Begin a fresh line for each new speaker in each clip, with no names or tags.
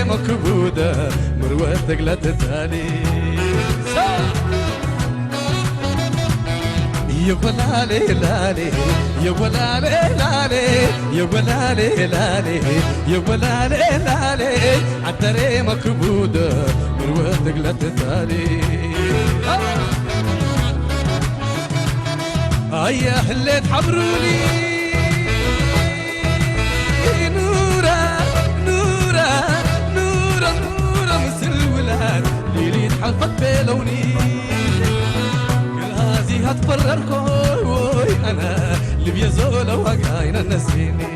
مكبودة مروتك لا تتالي يا ولالي لالي يا ولالي لالي يا ولالي لالي يا ولالي لالي عالدري مكبودة مروتك لا تتالي هيا هليت حبرولي حلفت بلوني غازي هتفرركوي انا اللي بيزول وقاين النسيني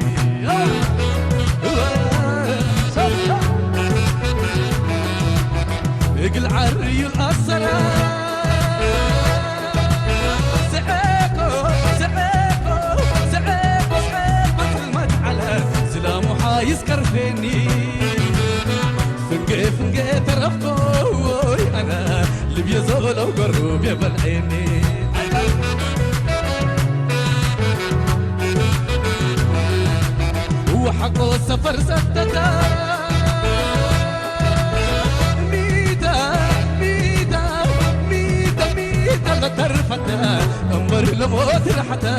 اقلع الريول الصلاة سعيكو سعيكو سعيكو سعيك مثل ما تعالى سلامو حايز كرفيني فنقي فنقي ترفكوي انا اللي بيزول وقرب يا بالعيني وحقو سفر ستتا ميتا ميتا ميتا ميتا لا ترفتا امر لموت رحتا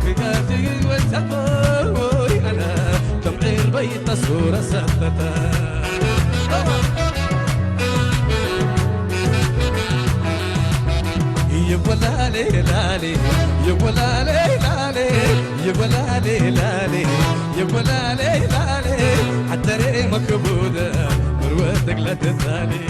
بقاتي وسقوي انا تمعير بيت صورة ستتا يا ولالي لالي يا ولالي لالي يا ولالي لالي يا ولالي لالي عالدري مكبودة مروتك لا تتالي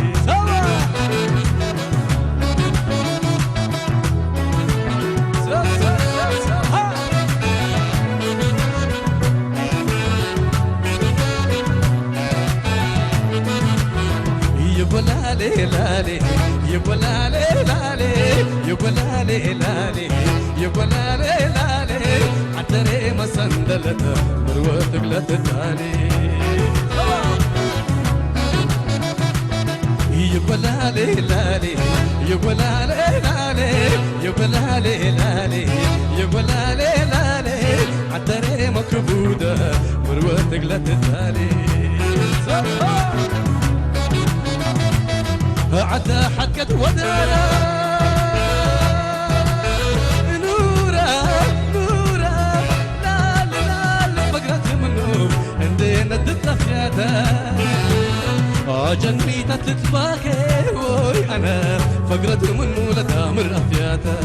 يا ولالي لالي يا ولالي لالي يا ولالي لالي يا ولالي لالي عالدري ما صندلت مروتك لا تتالي يا ولالي لالي يا ولالي لالي يا ولالي لالي يا ولالي لالي عالدري مكبودة مروتك لا تتالي عدا حقت ودانا نورا نورا لا لا لا فقرت منهم عندنا الدفياتا جنبيتا تتباكي وي انا فقرت منه لتامر افياتا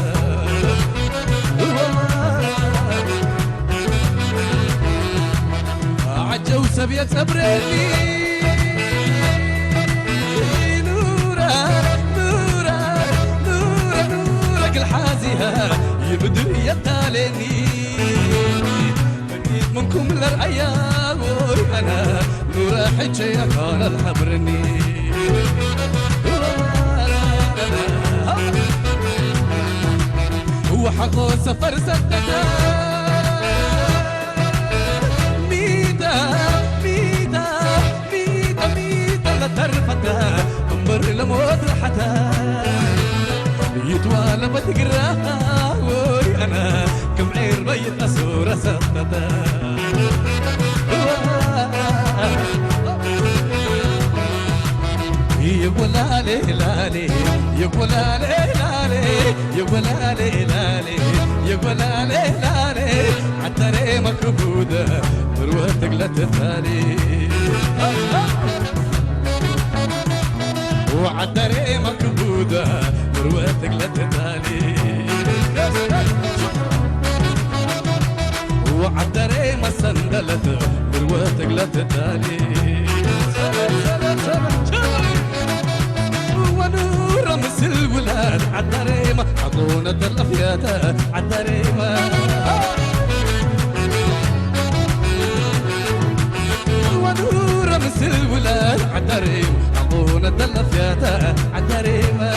عجو سبيت صبرني يبدو يتاليني بنيت منكم للرأيا وي أنا نور حجي كان الحبرني هو حقو سفر سدتا ميتا ميتا ميتا ميتا لا ترفتا انبر لموت رحتا يتوالى بتقراها وي انا كم عير بيت اسورة سقطتا يا ولالي لالي يا ولالي لالي يا ولالي لالي يا ولالي لالي عالدري مكبودة مروتك لا تتالي وعالدري مكبودة مروتك لا تتالي وعالدري ما صندلت مروتك لا تتالي ونور مس الولاد عالدري ما عطونا الافيات عالدريمه ونور مثل الولاد عالدريمه عطونا الافيات عالدريمه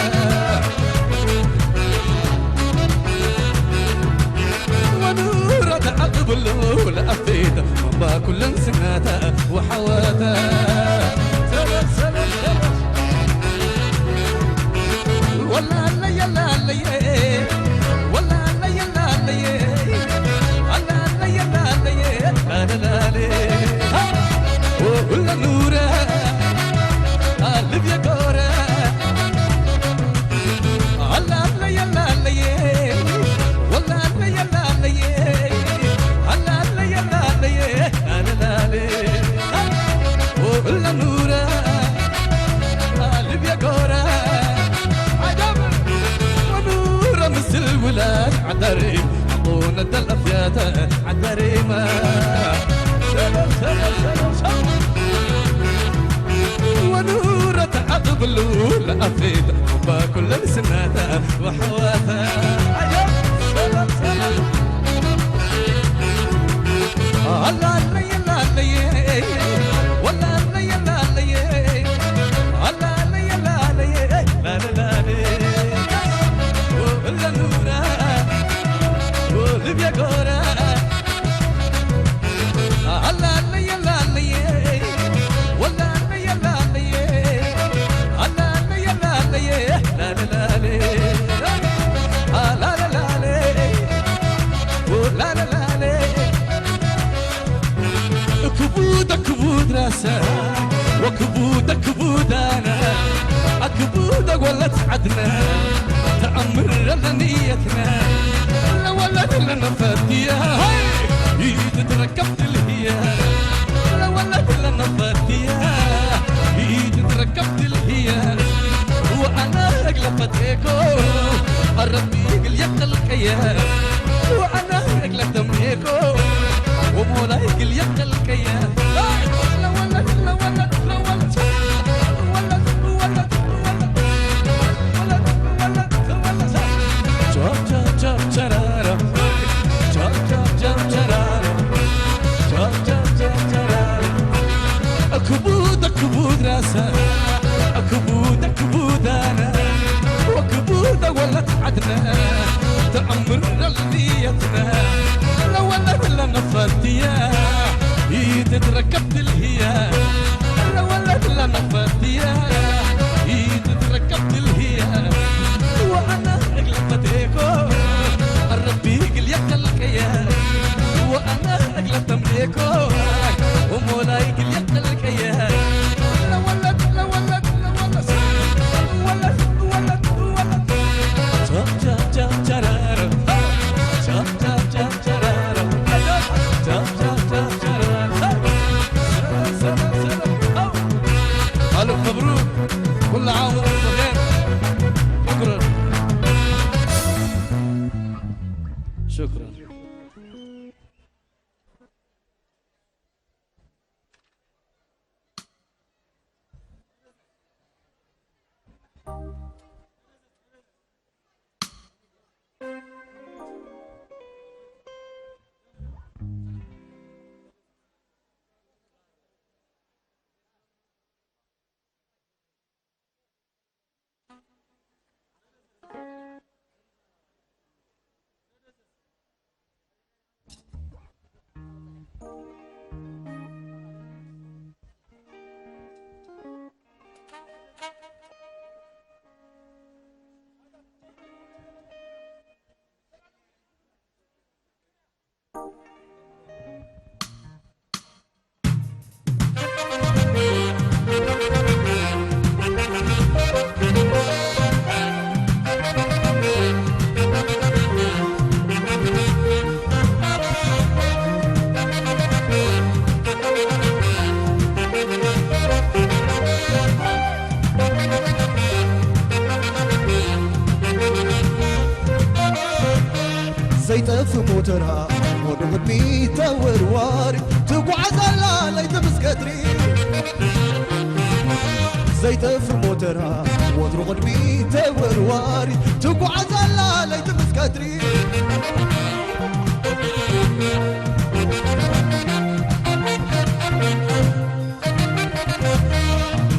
ونور تعقب الاولى افيده ما كل سمعتها وحواتها سلام سلام سلام ولا لا يلا لا ولا لا يلا لا يلا لا لا لا ولا نوره قلب يا كوره ولا لا يلا لا ولا لا يلا لا لا يلا لا لا ولا نوره قلب يا كوره مثل الولاد عالدريم عطونا الافيات عالدريمه سلام سلام سلام سلام ونورة عقب الاولى افيده وما كل سمعتها وحواتها عجب سلام سلام الله لا يلا لا ولا لا يلا لا الله لا يلا لا لا لا ولا نورا ولبيا كورا الله لا يلا لا ولا لا يلا لا الله لا يلا لا لا لا لا لا لا ولا لا لا كبودك كبود راسك وكبودك كبود انا كبودك ولا تعدنا تأمر لنا نيتنا لا ولد لنا فاتية ايد تركبت الهيا لا ولد لنا فاتية ايد تركبت الهيا وانا رجل فتيكو الربي يقل يقل كيا وانا رجل تميكو ومولا يقل يقل كيا لا ولد لا ولد لا ولد كبود كبود راسا كبود كبود انا وكبود ولا تعدنا تأمر ليتنا لا ولا لنا فاتية ايد تركبت الهيا لا ولا لنا فاتية ايد تركبت الهيا وانا اقلبت ايكو الربي يقل يقل كيا وانا اقلبت امريكو ومولاي يقل يقل كيا لا ولد لا ولد لا ولد ولد ولد ولد جاب جاب جاب جرارة جاب جاب جاب جرارة جاب جاب جاب جرارة سلام سلام ألف مبروك كل عام وانتم بخير شكرا شكرا
زيت في موترها ودغدمي توروري تقعد على ليت مسكتري زيت في موترها ودغدمي توروري تقعد على ليت مسكتري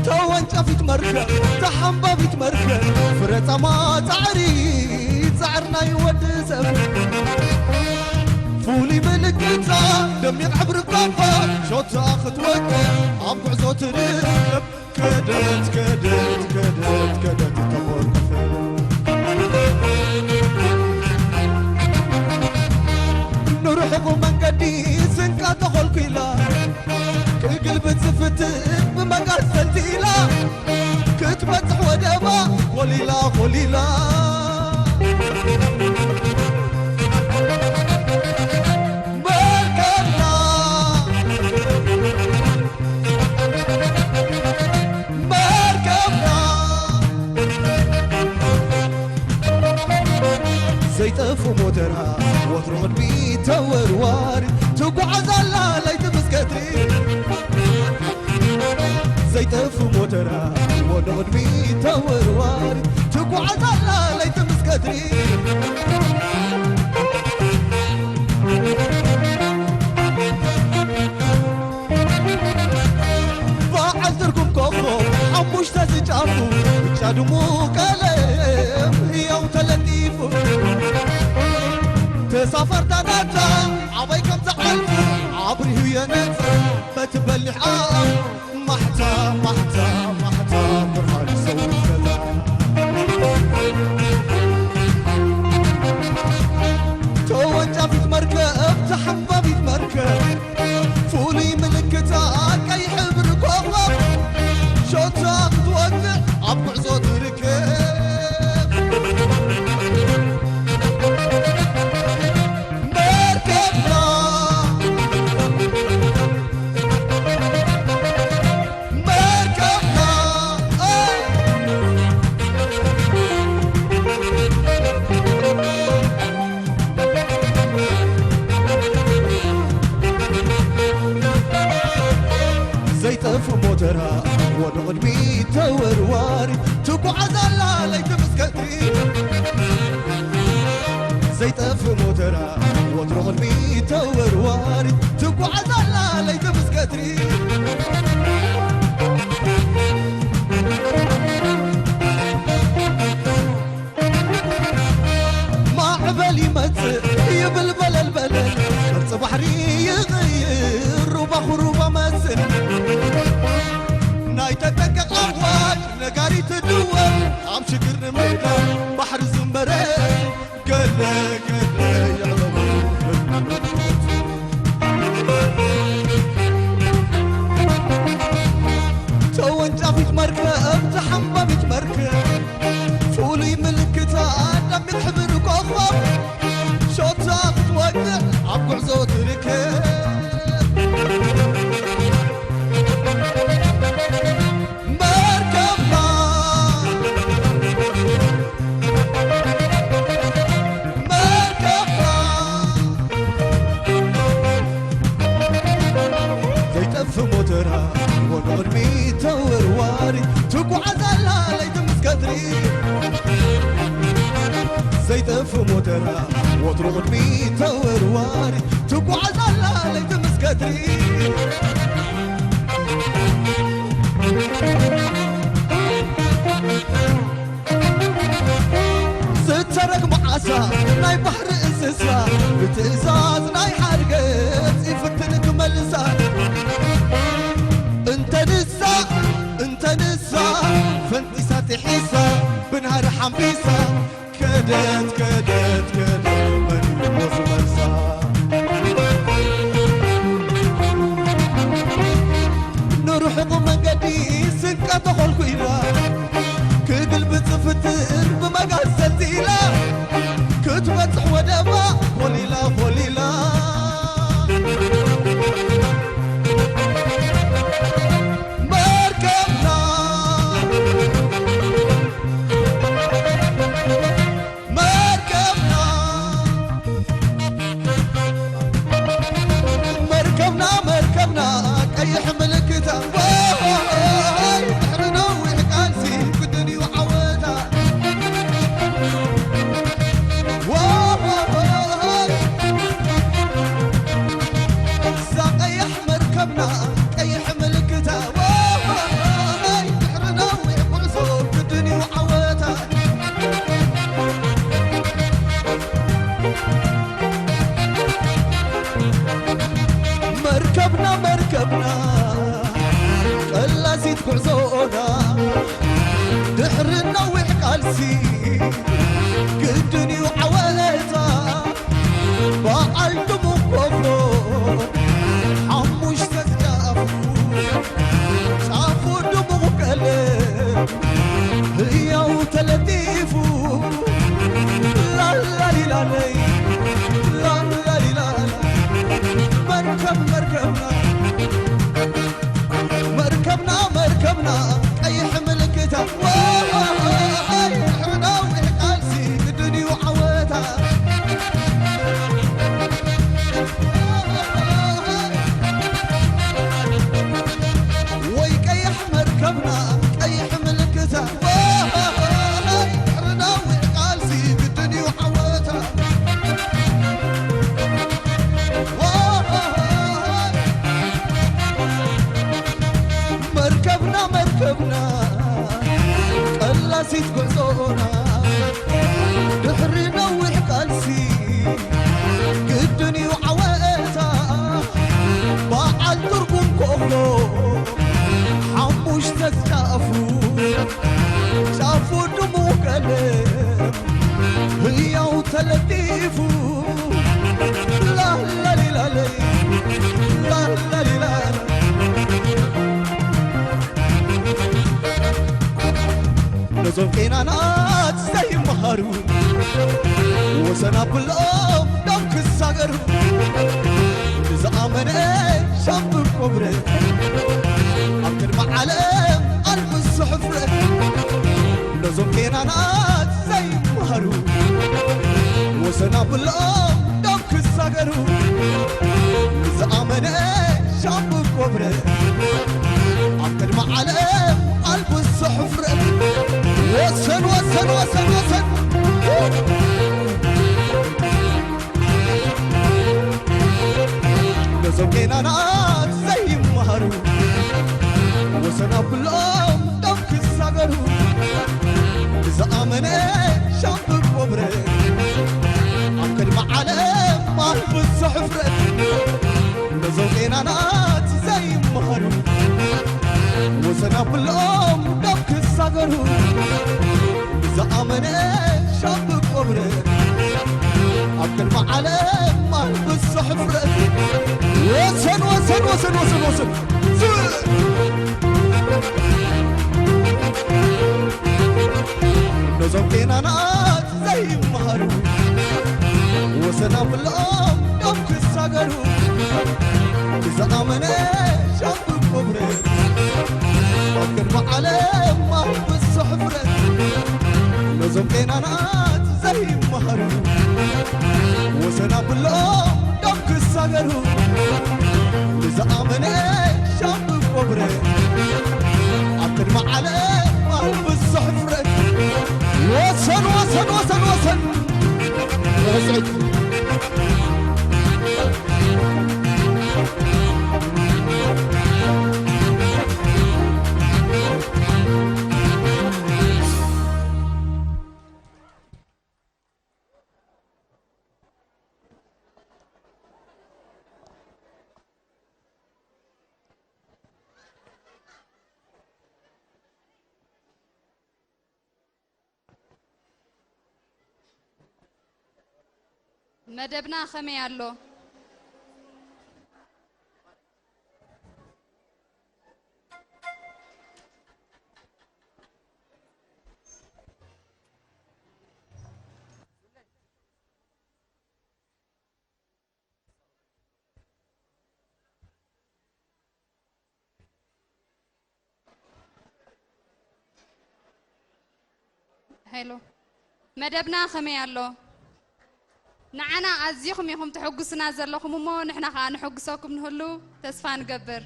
توانجافيت مركب تحنبابيت مركب فرطة ما تعري تعرنا يودسب فولي ملكتا دم يعبر كفا شوت اخت وقت عبع صوت رب كدت كدت كدت كدت تبور نروحكم من قديس انكا تخل كلا كقلب تفتت بمقال سلتيلا كتبتح ودبا خليلا خليلا زيتف موترها وتروح بيت ورواري تقعد على ليت مسكتري زيتف موترها وتروح بيت ورواري تقعد على ليت مسكتري فعلتركم كوكو حموش تسجعفو وتشادمو كلام يوم تلتيفو تسافر تناتا عبيكم تحلفو عبري هي نتا بتبلح محتا محتا محتا برهان يسوي كلام توجه في مركب تحبب في مركب فولي ملكتا كي حبر كوكب شوتا توقع عبع صوت ركب زيتف موترها ودغدمي توروري تقعد على ليت مسكتري زيتف موترها ودغدمي توروري تقعد على ليت مسكتري ما عبالي متر يبلبل البلد قرص بحري يغير روبا خروبا مسر نايتك قواج نقاري تدور عم شكر ميدا بحر زمبري قلا قلا يعلم توان جافيت مركب تحمبابيت مركب فولي ملكتا دم يحبر كوخوف شوتا توقع عبقع زوت ركب في موترها ونغنمي توروري تقعد على ليت مسكتري زيت في موترها وتغنمي توروري تقعد على ليت مسكتري سترك معاسا ناي بحر انسسا بتئزاز ناي حرقت يفتنك ملسا انت نسا فانتسا تحيسا بنهار حميسا كدت كدت كدت من وزمرسا نروح ضمن قديس انك تخل كويلا كقلب تفتر بمقال سلتيلا كتبت ودبا خليلا خليلا كتاب بحر نوح قالسي قدني وعوتا ساقيح مركبنا قيح ملكتا بحر نوح قلصو قدني وعوتا مركبنا قلاسيت كعزونا دحر النوح قالسي قدني وعوالتا بقال دمو كفرو حموش تزجافو شافو دمو قلب هي وتلتيفو لا لا لا لا لا لا مركبنا قيح ملكتا حنا وحقالسي قدني وعوتا وي قيح مركبنا قيح ملكتا حنا وحقالسي قدني وعوتا مركبنا قلاسيت كعزونا دحر نوح قالسي قدني وعوالتا بعال ترقم كوفلو حموش تزجافو شافو دمو قلب هي وتلتيفو لا لا لا لا لا لا لا نزوم كينانات زي مهارو وسنا بالأم دمك الصغر زعمنا شاب الكبرى أكل معلم قلب الصحفرة نزوم كينانات زي مهارو وسنا بالأم دمك الصغر زعمنا شاب الكبرى أكل معلم قلب الصحفرة وسن وسن وسن وسن نزوكينا نات زي مهرو وسنا بالأم دمك الصغرو إذا آمنة شاب الكبرى أكل معلم قلب الصحفرة نزوكينا نات زي مهرو وسنا بالأم دمك الصغرو إذا آمنة شاب الكبرى أكل معلم قلب الصحفرة وسن وسن وسن وسن وسن نزوم كينانات زي مهرو وسنا بالأم دمك الصغرو إذا آمنة شاب الكبرى أكل معلم قلب الصحفرة نزوم كينانات زي مهرو وسنا بالأم دمك الصغرو إذا آمنة شاب الكبرى أكل معلم قلب الصحفرة وسن وسن وسن وسن وسن
مدبنا خمي الله هلو مدبنا خمي الله نعنا أزيكم يهم تحجسنا زلكم وما نحنا خان حجساكم نهلو تسفان قبر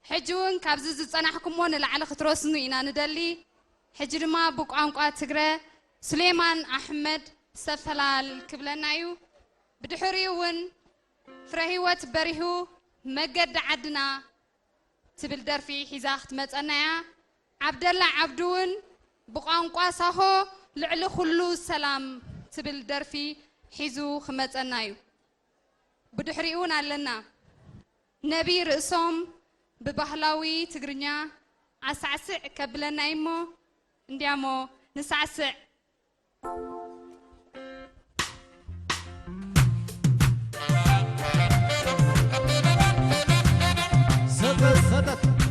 حجون كابز زصنحكم ون العلى ختروسنو إنا ندلي حجر ما بقانقا تجرى سليمان أحمد سفلال كبلنايو بدحريون فرهيوت بريهو مجد عدنا تبل درفي حزاخت متأنايا عبد الله عبدون بقانقا ساهو لعل خلو سلام تبل درفي حزو خمتأنايو بدحريون علنا نبي رأسهم ببهلاوي تجرنيا عسعسع كبلنا إمو نديامو نسعسع
سدت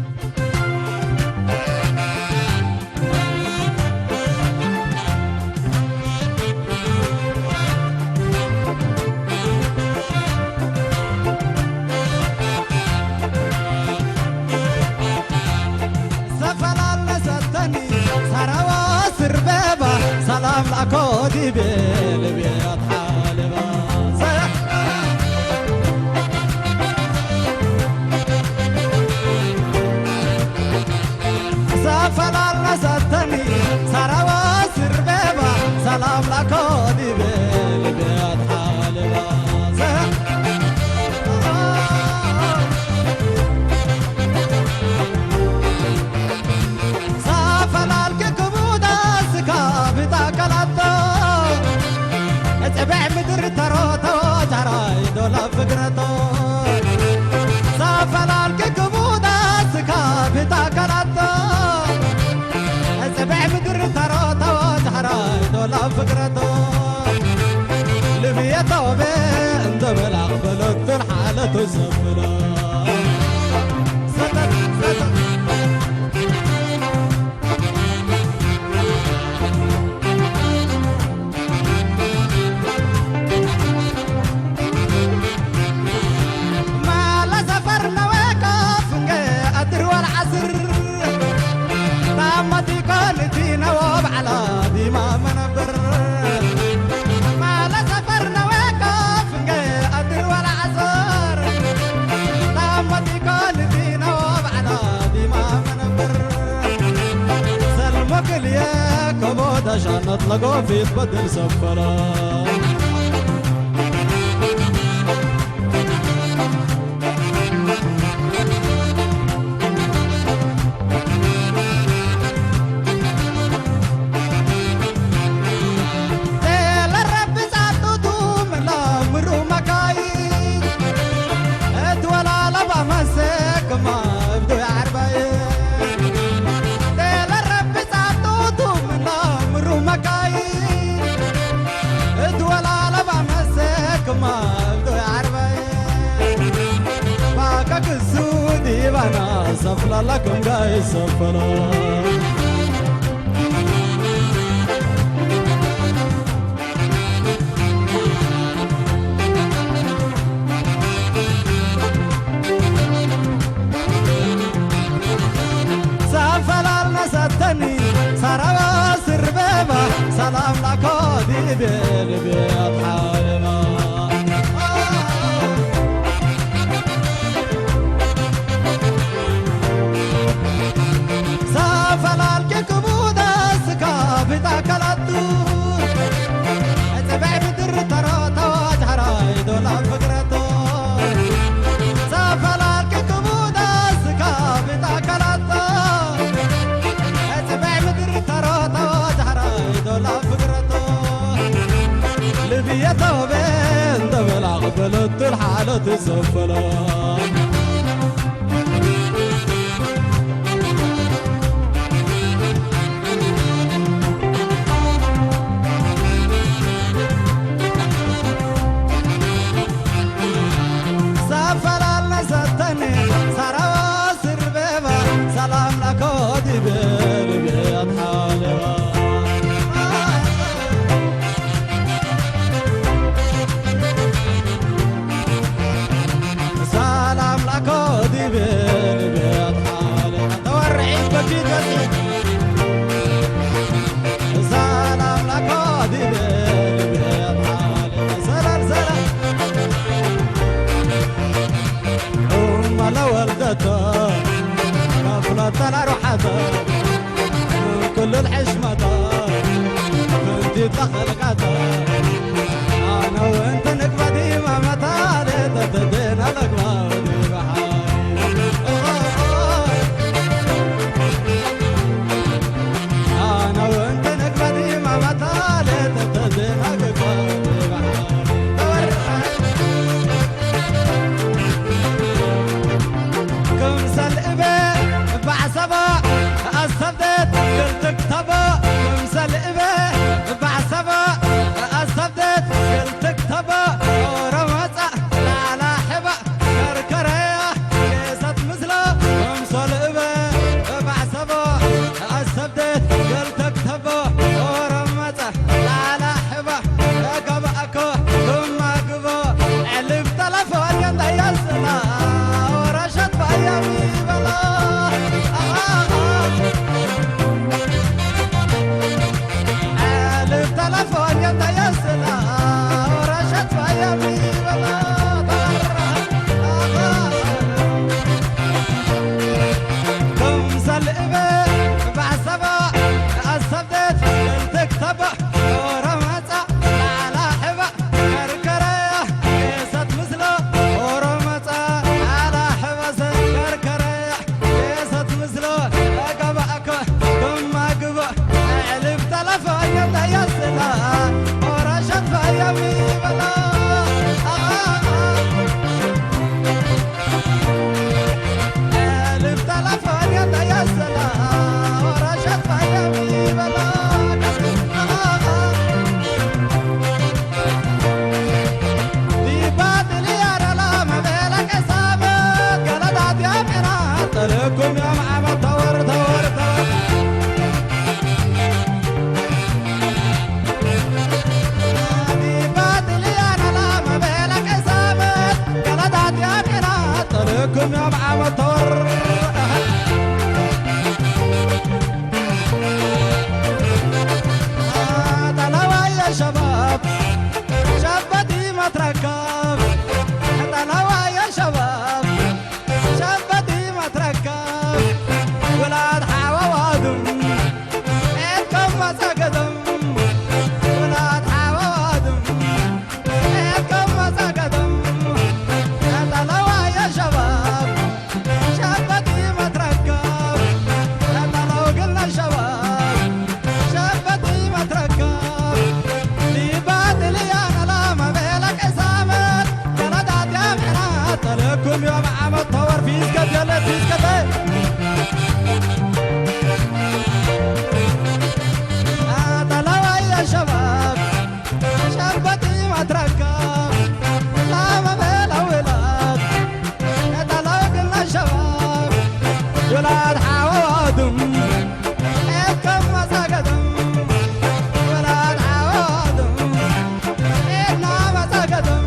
سلام لأكودي بالبيت حالبا سافل الرسطني سروا سربيبا سلام لأكودي بالبيت حالبا سافل الككبودا سكابتا كالاتو اتبع مدر تروتو جراي دولا فكرتو سافل الككبودا سكابتا كالاتو اتبع مدر تروتو جراي دولا فكرتو لميتو بنت بلاغ بلوت الحالة سفلا ستت نواب على ديما منبر ما لا سفرنا وقف قدر ولا عصر طامتي كل في نواب على ديما منبر سلمك ليا كبود عشان نطلقوا في بدل سفرة أنا سفلا لكم جاي سفلا سفلا لنسدني سروا سربيبا سلام لكودي بالبيت حالما بتاكلتو اتبع بدر تراتا جراي دولا فكرتو سافلالك كبودا سكا بتاكلتو اتبع بدر تراتا جراي دولا فكرتو لبيتو بين دبل عقبلت الحالة سفلا سلام لكودي بالبيت حالها سلام طلقكم يا معامل طور طلعوا يا شباب شبتي ما تركب طلعوا يا شباب شبتي ما تركب ولاد حوا وادم ايدكم ما سقدم ولاد حوا وادم ايدكم ما سقدم طلعوا يا شباب شبتي ما تركب طلعوا قلنا شباب شبتي ما تركب لي باطل يا نلام بيلك اسامر جلدات يا محنات طلقكم يا معامل طور في سكت يلا في سكت طلعوا يا شباب شربتي ما تركب لا ما بلا ولاد طلعوا قلنا شباب ولاد حوادم ايدكم ما سقدم ولاد حوادم ايدنا ما سقدم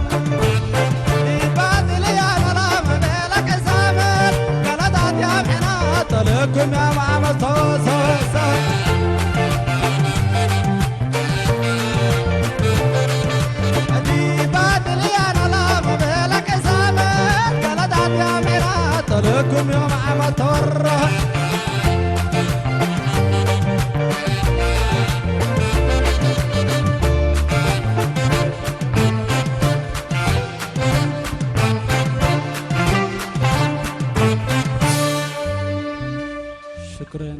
الباطل يا ملام بيلك سامر جلدات يا محنات طلقكم يا معامل صوص طلقكم يوم عم تورة شكرا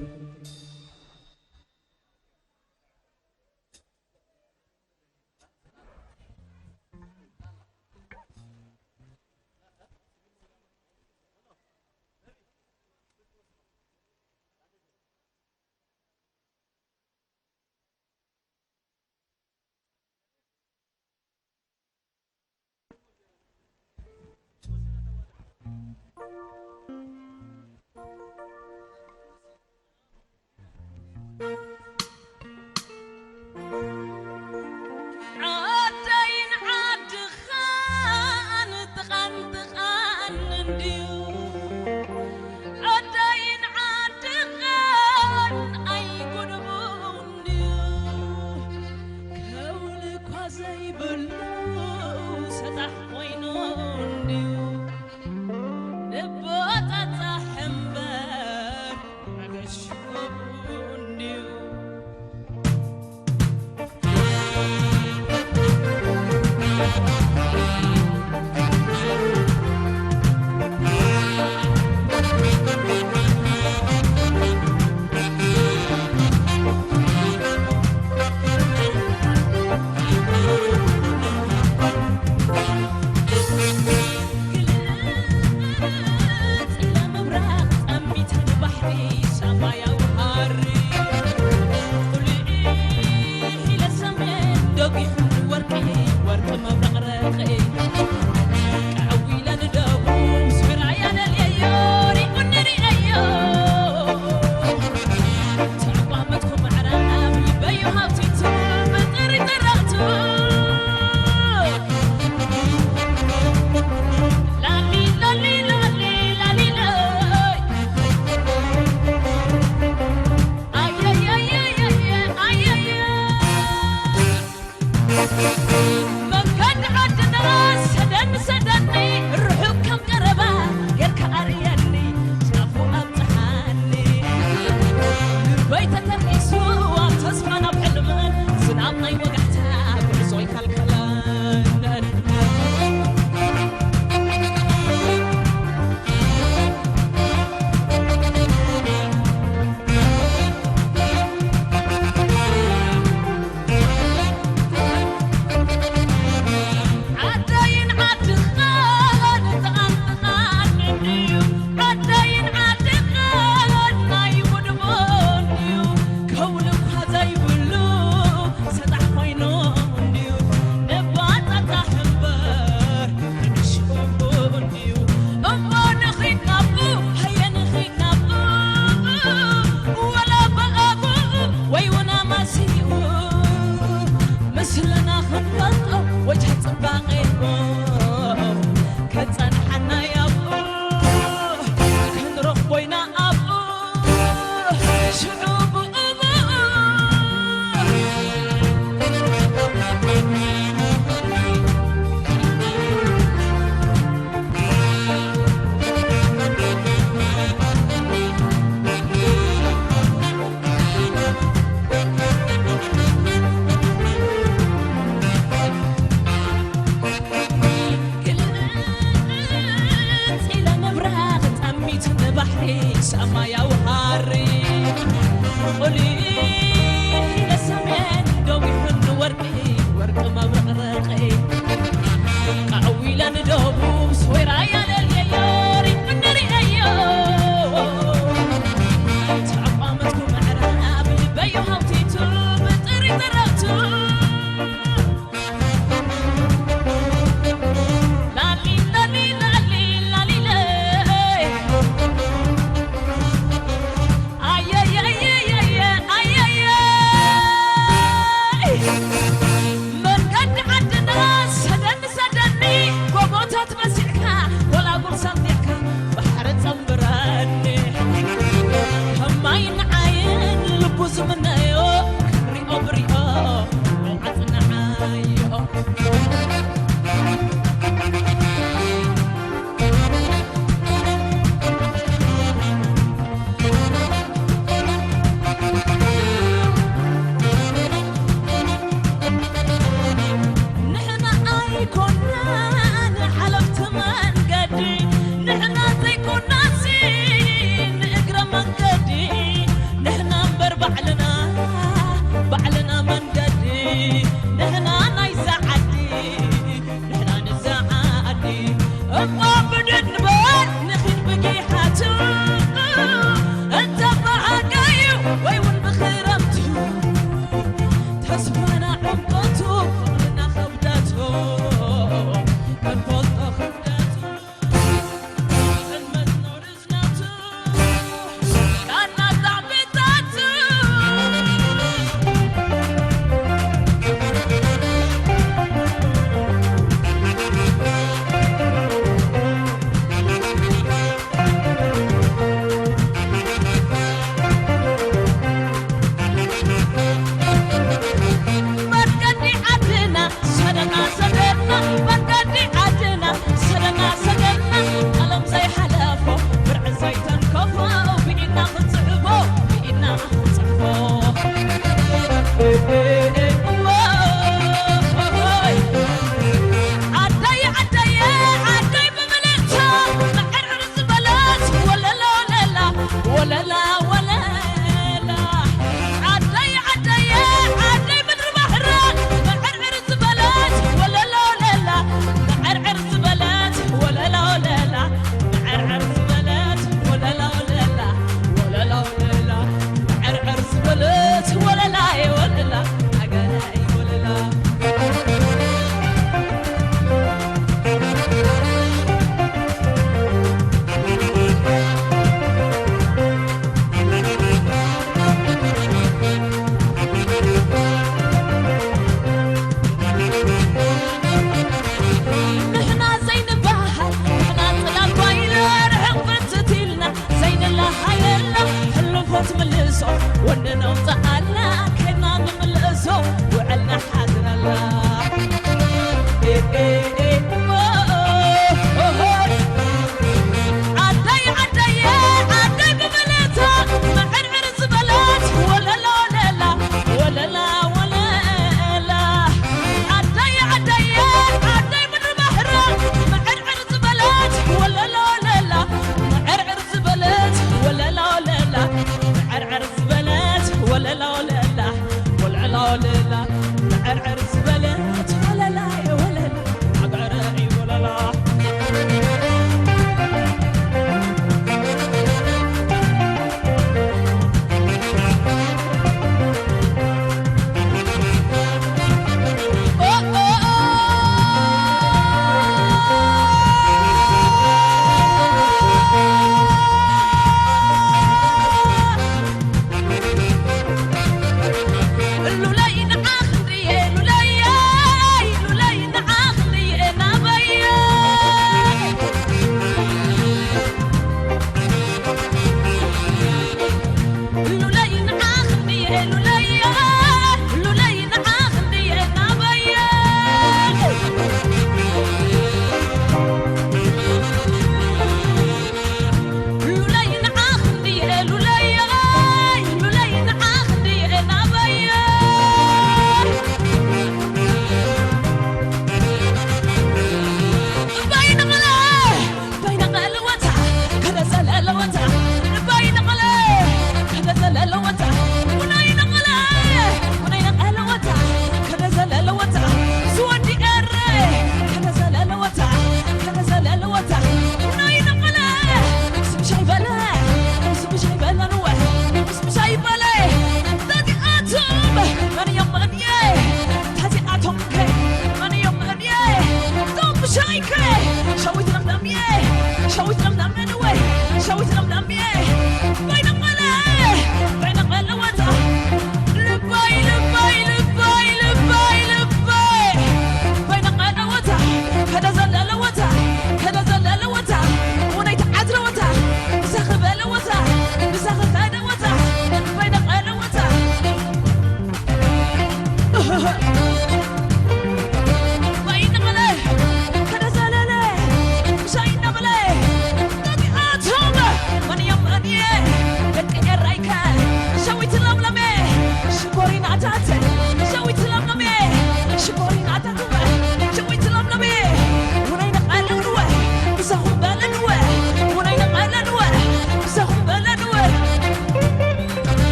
من كان عدنا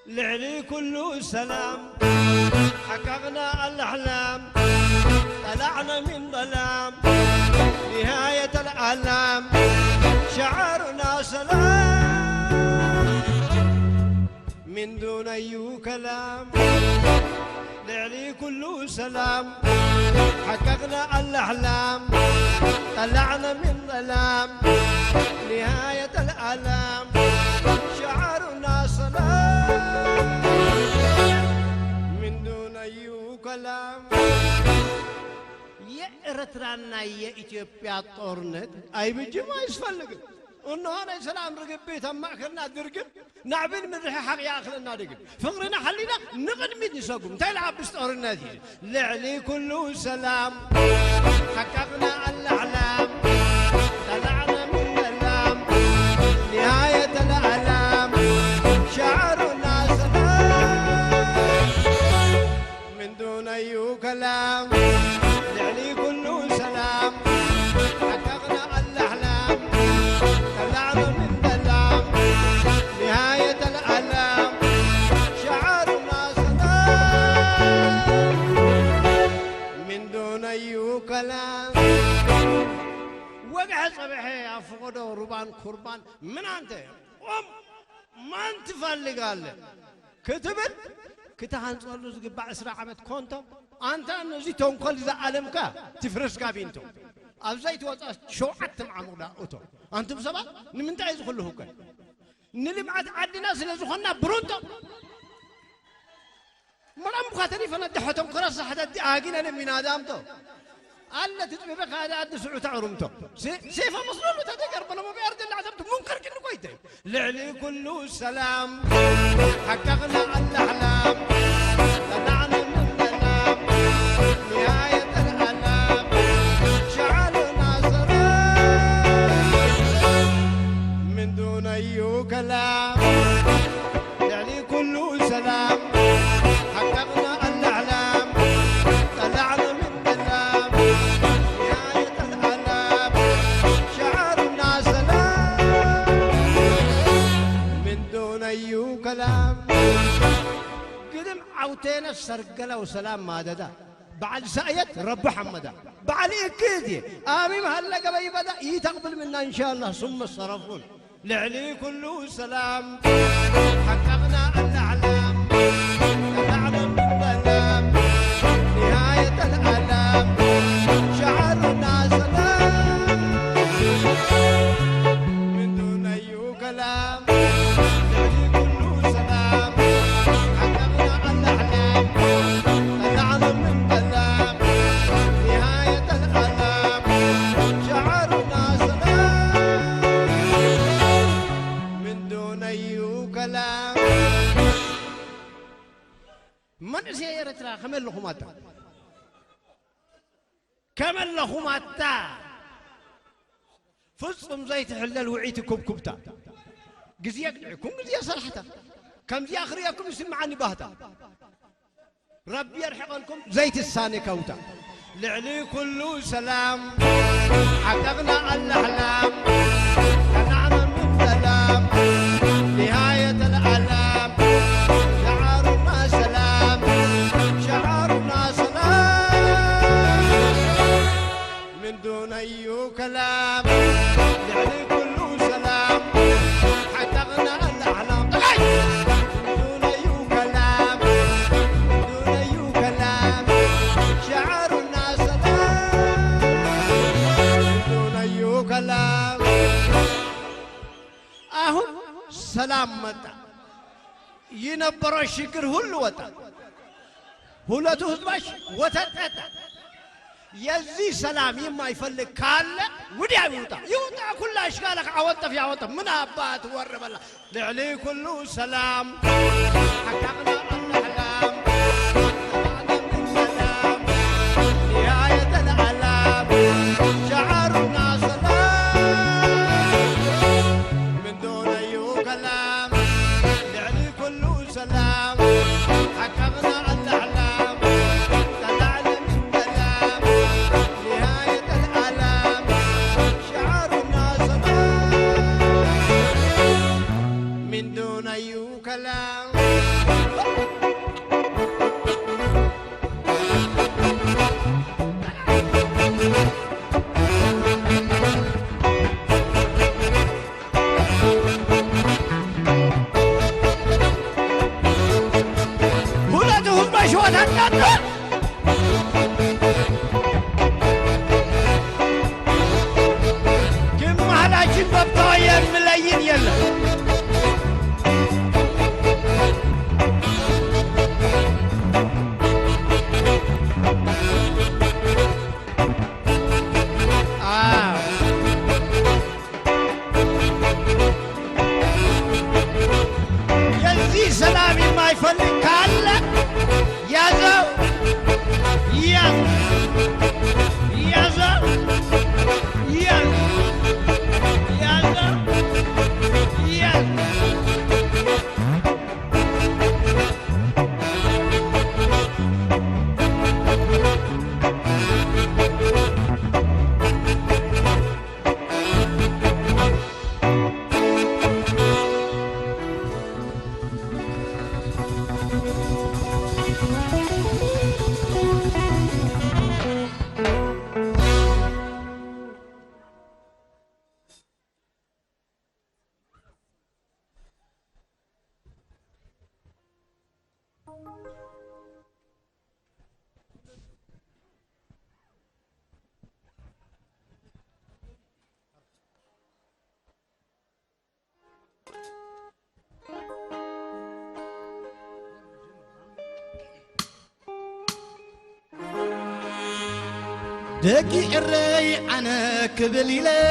لعلي كله سلام حققنا الأحلام طلعنا من ظلام نهاية الأعلام شعارنا سلام من دون أي كلام لعلي كله سلام حققنا الأحلام طلعنا من ظلام نهاية الأعلام شعارنا سلام من دون أي كلام يا إرترانا يا إثيوبيا طورنت أي بجمع يسفلق إنه أنا سلام رقب بيتها ما أخذنا درقب نعبين من ريح حق يأخذنا درقب فقرنا حلينا نقد مدي سوقهم تلعب بستورنا دي لعلي كله سلام حققنا الأحلام طلعنا من الألام نهاية الأعلام شعارنا سلام من دون أي كلام لعلي كله سلام حققنا الأحلام طلعنا من الألام نهاية الأعلام شعارنا سلام من دون أي كلام وقع صباحي يا فقدو ربان قربان من أنت ما أنت فالي قال كتبت كتهان صلوا زقبع أسرع عمد كونتو أنت نزي تنقل إذا علمك تفرس قابينتو أبزايت وطاس شو عدت معمولا أوتو أنت بسبب نمنت عايز كله كان نلمعت عدنا سلزخنا برونتو مرام بخاتني فندحتهم كراس حتى آجينا من آدمتو الله تتبعك هذا عد سعوت عرمته سيفا مصلول وتذكر بلا ما بيرد اللي عزمته منكر كنه كويته لعلي كله سلام حققنا الأحلام طلعنا من الألام نهاية الألام شعارنا سلام من دون أي كلام لعلي كله سلام حققنا الأحلام طلعنا من الألام نهاية الألام شعارنا سلام من دون أي كلام قدم عوتينا السرقلة وسلام ماددا بعد سأيت رب حمدا بعد إكيدي آمين هلا قبل بدأ يتقبل منا إن شاء الله ثم الصرفون لعلي كله سلام حققنا الأعلام طلعنا من الألام نهاية الألام شعارنا سلام من دون أي كلام لعلي كله سلام حققنا الأحلام طلعنا من الألام نهاية الألام شعارنا سلام من دون أي كلام من سيارة ترى كمل لهم أتا كمل لهم أتا فصم زيت حلال وعيت كبكبتا جزيك دعكم جزيا صراحة كم زي آخريكم يسمعني بهتا ربي يرحمكم زيت الثاني كوتا لعلي كله سلام حققنا الأحلام طلعنا من الألام نهاية الألام شعارنا سلام شعارنا سلام من دون أي كلام لعلي كله سلام حققنا الأحلام دون أي كلام دون أي كلام شعارنا سلام دون أي كلام أهو سلام متى ينبر الشكر هو وتا هو لا تهزبش وتتأتى يزي سلام يما يفلك كالا ودي يوطا كل اشكالك عوطف يا عوطف من ابات ورب الله لعلي كله سلام حققنا الاحلام سلام نهاية العلام شعارنا سلام من دون اي كلام لعلي كله سلام حققنا الاحلام كلام ولدهم بشوات النطة كم محلاجين ببطايا ملايين يلا سلامي ما يفلك كالا يا زو يا زو يا زو يا
دقي الري أنا كبلي لي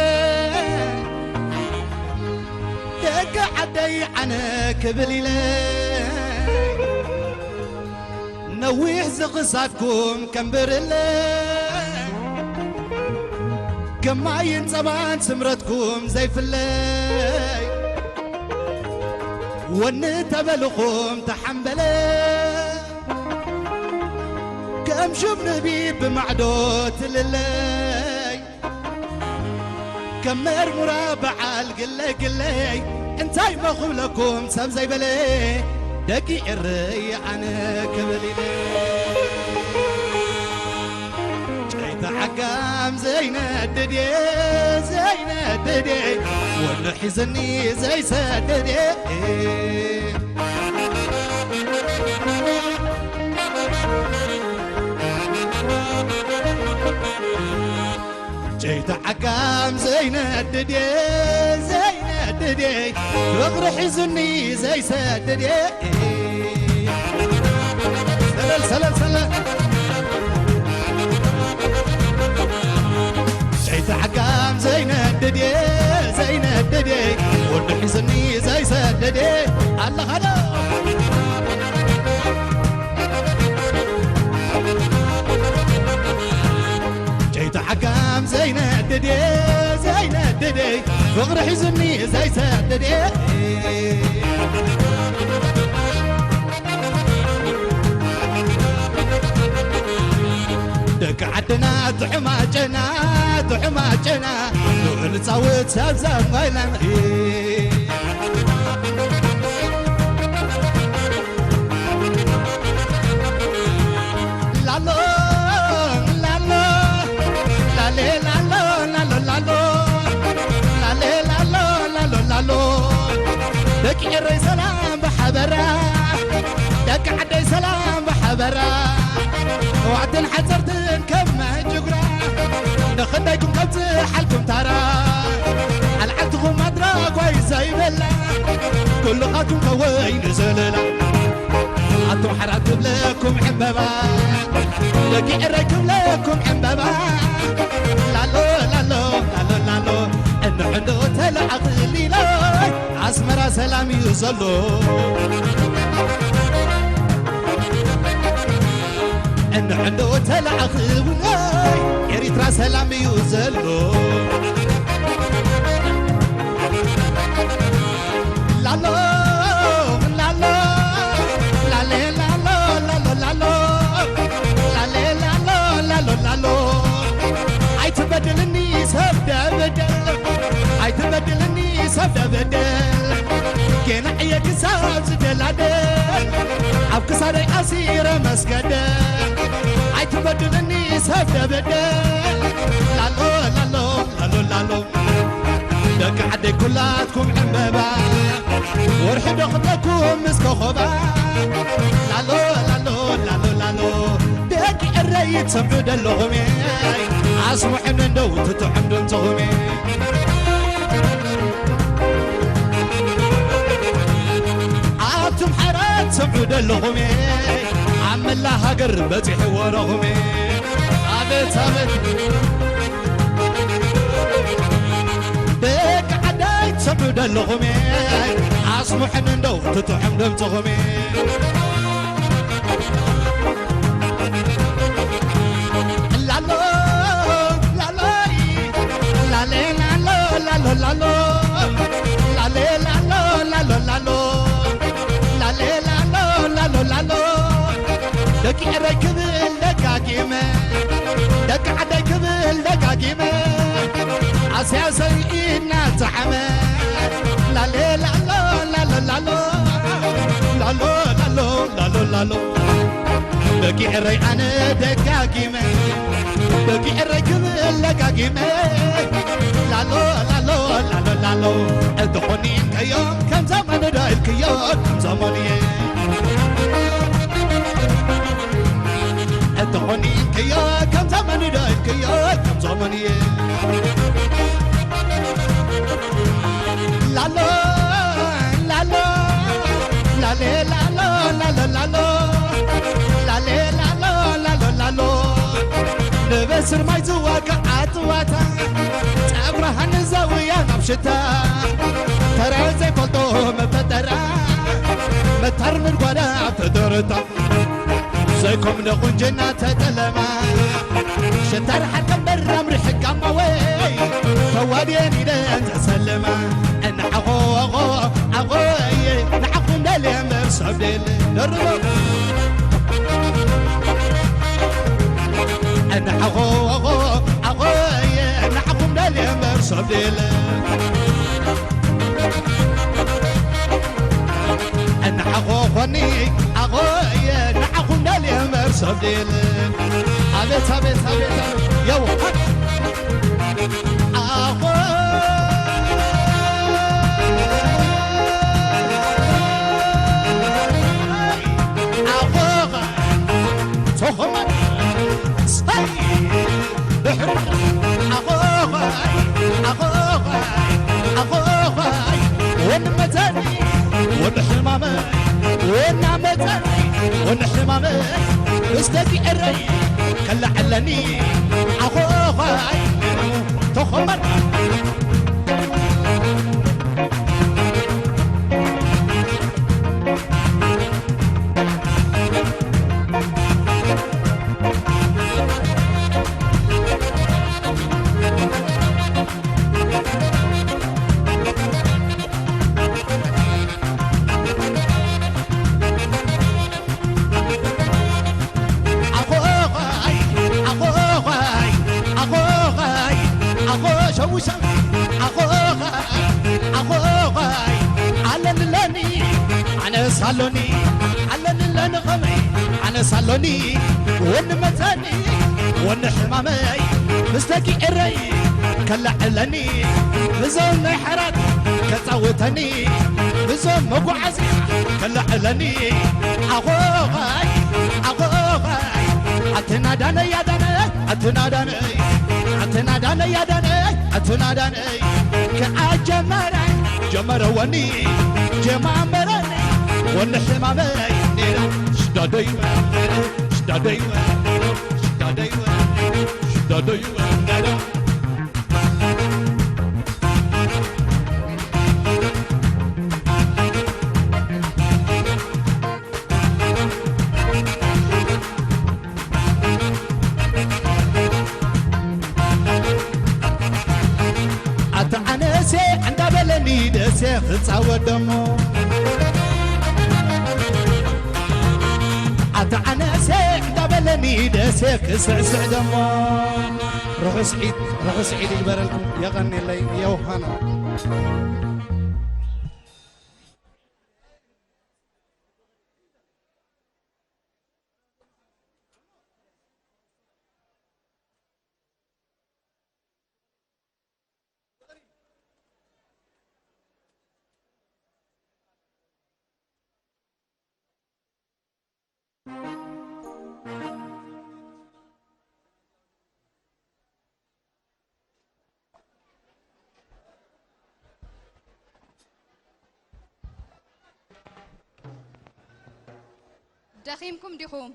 دقي عدي أنا كبلي لي نويح زغصاتكم كمبر لي كماين زمان سمرتكم زي فلي ونتبلكم تحمبلي كم شوف نبي بمعدوت للي كم مرابع القلي انتاي مخولكم سب زي بلي دقي الري انا كبلي جيت حقام زينة ددي ونحزني زي سددي جيت حكام زينة ددي وغر حزني زي سددي سلل جيت حكام زينة ددي وغر حزني زي سددي الله هلا جيت حكام زينة ددي فغر حزني زي سددي دك عدنا دحماجنا نصوت سبزب غينا دك عري سلام بحبرة دك عدي سلام بحبرة وعدن حزرتن كما جقرة نخديكم قبت حالكم ترى العدكم مدرق ويزي بلا كل خاتم كوي نزللا أنتم حراتم لكم عبابا لقي أريكم لكم عبابا لالو لالو لالو لالو إنه عنده تلعقل لي عسمرا سلام يوصلو إنه عنده تلعقل إريترا سلام يوصلو لالو لالو لالي لالو لالو لالو لالي لالو لالو لالو عاي تبدلني سبدا بدل عاي تبدلني سبدا بدل كينا عيا كساب زدلادل عب كساري أسير مسجدل عاي تبدلني سبدا بدل لالو لالو لالو لالو دك عدي كلاتكم عمبابا ورحب خطلكم مسكو خبا لالو لالو لالو لالو دك الريت سمعو دلغمي عصمو حمدن دو تتحمدن تغمي عاتم حرات سمعو دلغمي عم الله هقر بتحي ورغمي عبت عبت دك عداي تسمعو دلغمي عصمو حنن دو تتحمدن تغمي لالو لالو لالي لالو لالو لالو لالي لالو لالو لالو لالي لالو لالو لالو دك ركبل دقاقيمه دك عداي كبل دقاقيمه أساسا إنا تعمل لالي لالو لالو لالو لالو لالو لالو لالو بقي الري أنا دقاقيمة بقي الري كمل دقاقيمة لالو لالو لالو لالو ادخوني كيوم كم زمان دايل كيوم كم زماني ادخوني كيوم كم زمان دايل كيوم كم زماني لالو لالو لالي لالو لالو لالو لالي لالو لالو لالو نبسر ما يزواك عطواتا تعبرها نزاوية نبشتا ترى زي فلطو مفترا متر من قوانا فدرتا زيكم نقون جنة تتلما شتر حكم برا مرحك أموي فواديني لين تسلما أن عغو عغو عغوي نعقم دالي مرسب ديلي نرغب أن عغو عغو عغوي نعقم دالي مرسب ديلي أن عغو غني عغوي نعقم دالي مرسب ديلي عبيت عبيت عبيت يو عغو تخمن صي بحرمة أخوخي أخوخي أخوخي ونمتني ونحمامي ونعمتني ونحمامي استدي الري كلا علني أخوخي تخمن سالوني على اللي غمي أنا سالوني ونمتاني ونحمامي مستكي الري كلا علني بزون حرات كتعوتني بزون مقعزي كلا علني أغوغي أغوغي أتناداني يا داني أتناداني أتناداني يا داني أتناداني كأجمري جمروني جمامرني ونحمامي أتعنسي عند بلني دسي خصاوة دمو أتعنسي عند بلني دسي كسعسع دمو روحوا سعيد يكبر لكم يغني لي يوهنا
دخيمكم ديخوم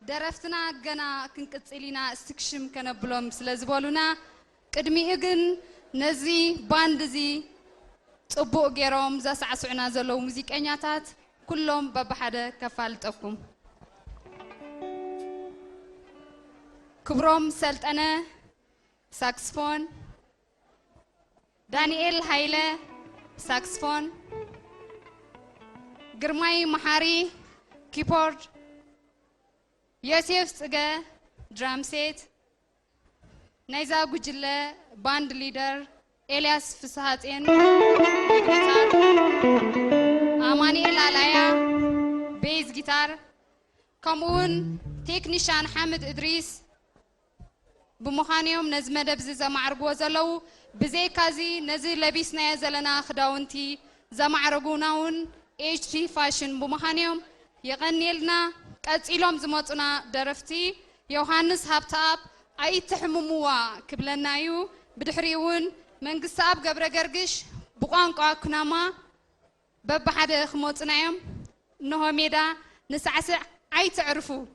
درفتنا جنا كنقصلينا استكشم كنبلوم سلازبولونا قدمي اجن نزي باندزي صبوق غيروم زاسعسعنا زلو موزيقኛታት كلهم ببحده كفالطكم كبروم سلطنه ساكسفون دانيال هايله ساكسفون ግርማይ መሐሪ ኪፖርድ ዮሴፍ ጽገ ድራም ሴት ናይዛ ጉጅለ ባንድ ሊደር ኤልያስ ፍስሐጤን ጊታር አማኑኤል አላያ ቤዝ ጊታር ከምኡን ቴክኒሻን ሐመድ እድሪስ بمخانيوم نزمة دبز زمعرقو زلو بزيكازي نزل لبسنا زلنا خداونتي زمعرقوناون HP فاشن بمخانيوم يغني لنا قصيلوم زموطنا درفتي يوحنس هابتاب اي تحمموا كبلنايو بدحريون منقصاب قبر قرقش بقانقا كناما ببحد خموطنايوم نهو ميدا نسعسع اي تعرفو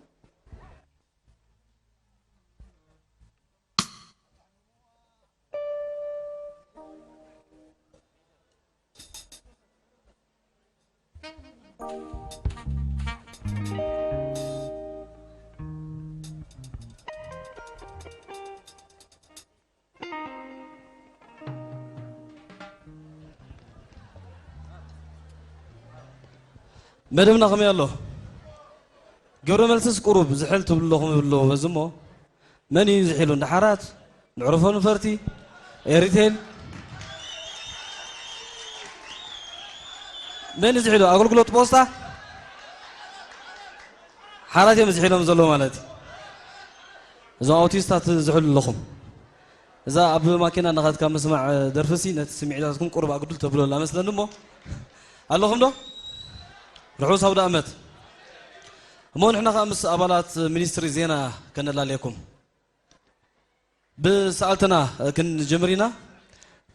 مدمنا خمي الله قبل ما تلتس قروب زحلت بالله بالله وزمو من يزحلوا نحرات نعرفون فرتي ريتيل من يزحلوا اقول لك بوسطه حالاتي مزحلهم زلو مالتي اذا اوتيستات زحل لكم اذا ابو ماكينه ناخذ كم مسمع درفسي نتسمعياتكم قرب اقول تبلو لا مثلا مو اللهم دو رحوس هودا أمت مون إحنا خمس أبالات مينستري زينا كنا لاليكم بسألتنا كن جمرينا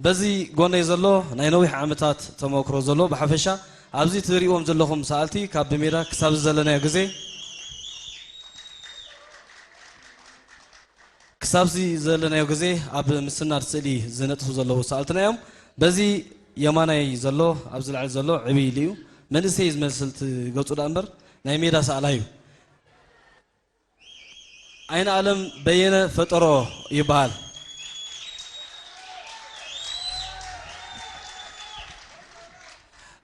بزي قونا يزلو ناينوي عمتات تموكرو زلو بحفشة عبزي تريوم زلوهم سألتي كاب بميرا كساب زلنا يجزي كساب زلنا يجزي عب مسنا رسلي زنته زلو سألتنا يوم بزي يمانا يزلو عبزل عز زلو عبيليو من السيز مسلت قصود أمبر نايميدا سألايو أين عالم بينا فترة يبال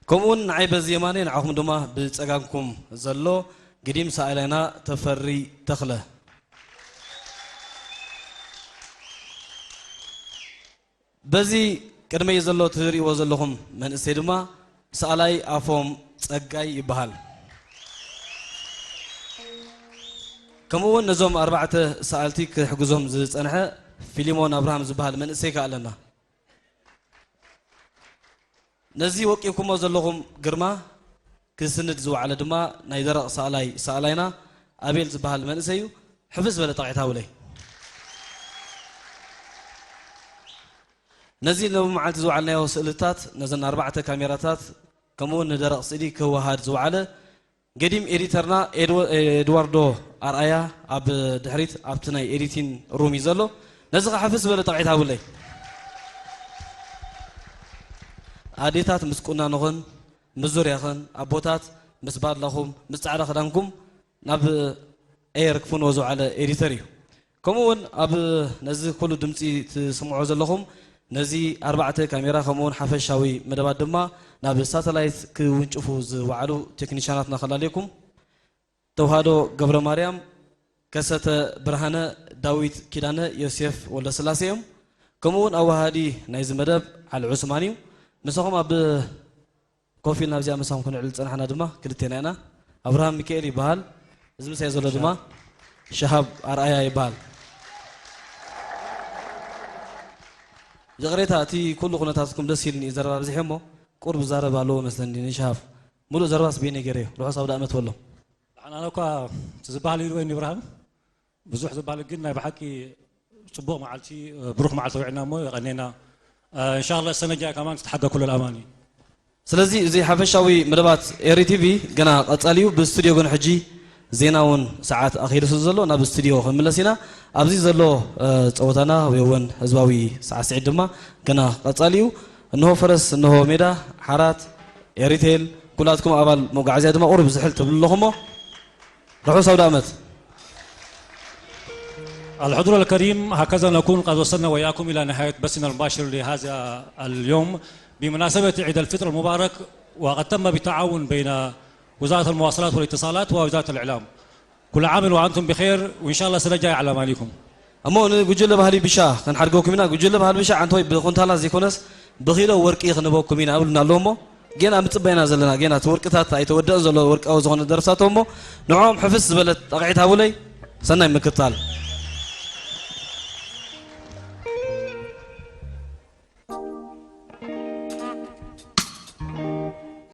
كمون عيب الزيمانين عهم دوما بتسأقامكم زلو قديم سألنا تفري تخله بزي كرمي زلو تفري وزلهم من السيدما سألاي أفهم تسقاي يبهال كمون نزوم أربعة سألتي كحجزهم زت أنا فيلمون أبراهام زبهال من سيكا لنا نزي وقيكم وزلهم قرما كسند زو على دما نايدر سألاينا أبيل زبهال من سيو حفظ بلا طاعتها ولي نزي لو معلت زو على وسئلتات نزلنا أربعة كاميراتات
كمون ندرق سيدي كوهاد زوعلة قديم إديترنا إدواردو أرأيا أب دحريت أبتناي إديتين رومي زلو نزغ حفظ ولا طبعتها ولا عاديتات مسكونا نغن مزور يخن أبوتات مسبار لهم مستعرق خدانكم ناب أيركفون وزو على إديتريو كمون أب نزغ كل دمتي تسمعوا زلهم نزي 4 كاميرا كمون حفشاوي مدبات دما ناب ساتلايت كونشوفو زوعلو تكنيشاناتنا خلاليكم توهادو قبر مريم كسة برهانة داويت كيدانة يوسف ولا سلاسيهم كمون أوهادي نايز مدب على العثماني مساهم أب كوفي نابزي مساهم كنا علت أنا حنا دما كلتين أنا أبراهام ميكائيل يبال زم سيزول دما شهاب أرأيا يبال جغريتها تي كل قناتكم دسيلني زرب زحمه قرب زرب على مثلا دي شهاب ملو زرباس بيني جري روح صودا أمت والله
أنا كا تزبالي وين إبراهيم بزوح زبالي قلنا بحكي صبوه معلتي بروح معلتي وعنا مو غنينا إن شاء الله السنة الجاية كمان تتحقق كل الأماني.
سلازي زي حفشاوي مدبات إيري تي في جنا أتسأليو باستوديو جن حجي زيناون ساعات أخيرة سوزلو نا باستوديو خملسينا أبزي زلو صوتنا ويون هزباوي ساعة سعيد ما جنا أتسأليو إنه فرس إنه ميدا حارات إيريتيل كلاتكم أبال مقعزة دما قرب زحلت باللهمه روحوا سودامت.
الحضور الكريم هكذا نكون قد وصلنا وإياكم إلى نهاية بثنا المباشر لهذا اليوم بمناسبة عيد الفطر المبارك وقد تم بالتعاون بين وزارة المواصلات والاتصالات ووزارة الإعلام. كل عام وأنتم بخير وإن شاء الله السنة الجاية على أمانيكم.
أما نقول بهالي بشا كان حرقوكم هنا قول بهالي بشا عن توي بكون تلا زيكونس بخيله ورك يخنبوكم هنا قبلنا لومو جينا متبينا زلنا جينا توركتها تايتودأ زلوا ورك أو زون درساتهم نعم حفظ بلد أقعدها ولي سنة مكتال.